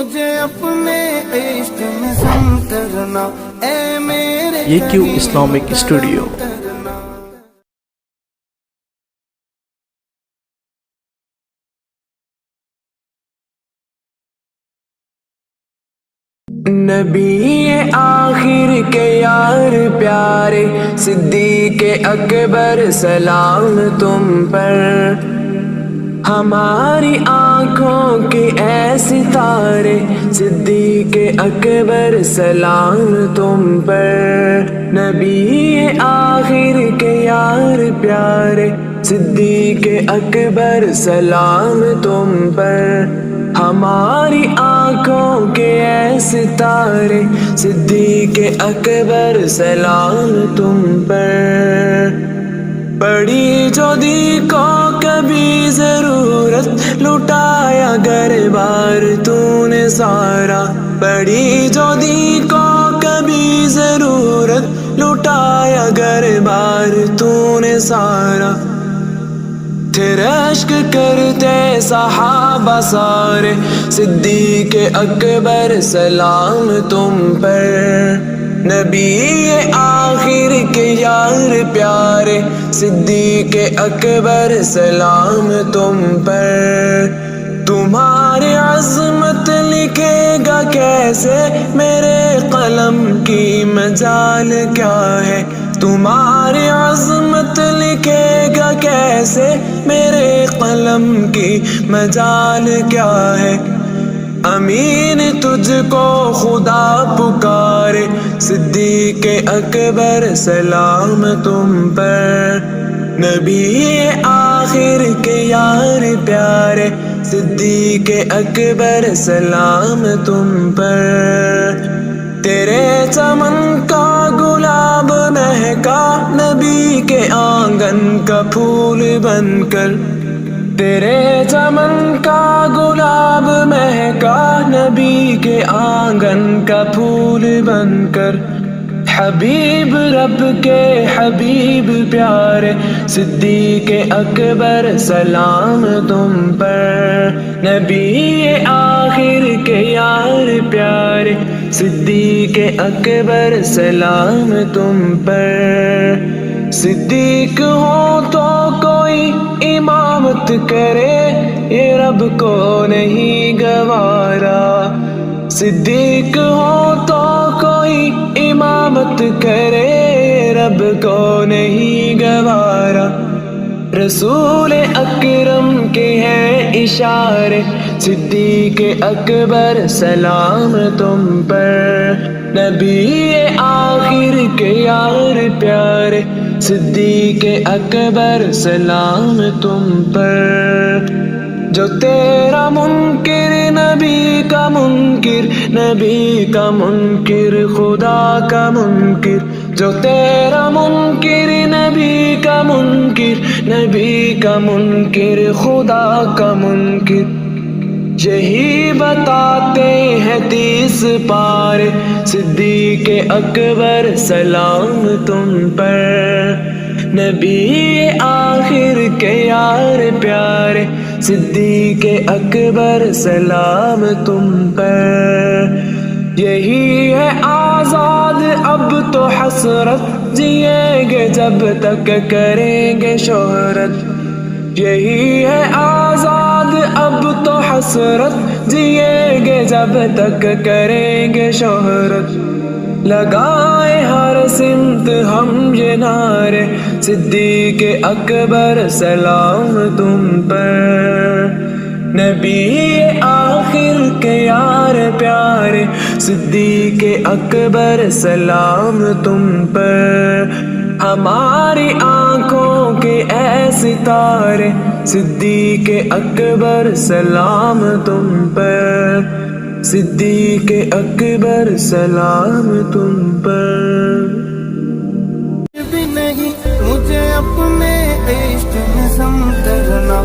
مجھے اپنے عشق میں سنترنا اے میرے AQ Islamic Studio. نبی آخر کے یار پیارے صدیق اکبر سلام تم پر، ہماری آنکھوں کے اے ستارے صدیق اکبر سلام تم پر۔ نبی آخر کے یار پیارے صدیق اکبر سلام تم پر، ہماری آنکھوں کے اے ستارے صدیق اکبر سلام تم پر۔ پڑی جو دی کو کبھی ضرورت لٹایا گھر بار تو نے سارا، پڑی جو دی کو کبھی ضرورت لٹایا گھر بار تو نے سارا۔ تھے رشک کرتے صحابہ سارے صدیق اکبر سلام تم پر۔ نبی آخر کے یار پیارے صدیق اکبر سلام تم پر۔ تمہاری عظمت لکھے گا کیسے میرے قلم کی مجال کیا ہے، تمہاری عظمت لکھے گا کیسے میرے قلم کی مجال کیا ہے۔ امین تجھ کو خدا پکارے صدیق اکبر سلام تم پر۔ نبی آخر کے یار پیارے صدیق اکبر سلام تم پر۔ تیرے چمن کا گلاب مہکا نبی کے آنگن کا پھول بن کر، تیرے چمن کا گلاب مہکا نبی کے آنگن کا پھول بن کر۔ حبیب رب کے حبیب پیارے صدیق اکبر سلام تم پر۔ نبی آخر کے یار پیارے صدیق اکبر سلام تم پر۔ صدیق ہو تو کوئی امامت کرے یہ رب کو نہیں گوارا، صدیق ہو تو کوئی امامت کرے یہ رب کو نہیں گوارا۔ رسول اکرم کے ہیں اشارے صدیق اکبر سلام تم پر۔ نبی آخر کے یار پیارے صدیق اکبر سلام تم پر۔ جو تیرا منکر نبی کا منکر، نبی کا منکر خدا کا منکر، جو تیرا منکر نبی کا منکر، نبی کا منکر خدا کا منکر۔ یہی بتاتے ہیں 30 پارے صدیق اکبر سلام تم پر۔ نبی آخر کے یار پیارے صدیق اکبر سلام تم پر۔ یہی ہے آزاد اب تو حسرت جئیں گے جب تک کریں گے شہرت، یہی ہے آزاد اب تو حسرت جئیں گے جب تک کریں گے شہرت۔ لگائے ہر سمت ہم یہ نعرے صدیق اکبر سلام تم پر۔ نبی آخر کے یار پیارے صدیق اکبر سلام تم پر۔ ہماری آنکھوں کے اے ستارے صدیق اکبر سلام تم پر۔ صدیق اکبر سلام تم پر۔ بھی نہیں مجھے اپنے عشق میں سنترنا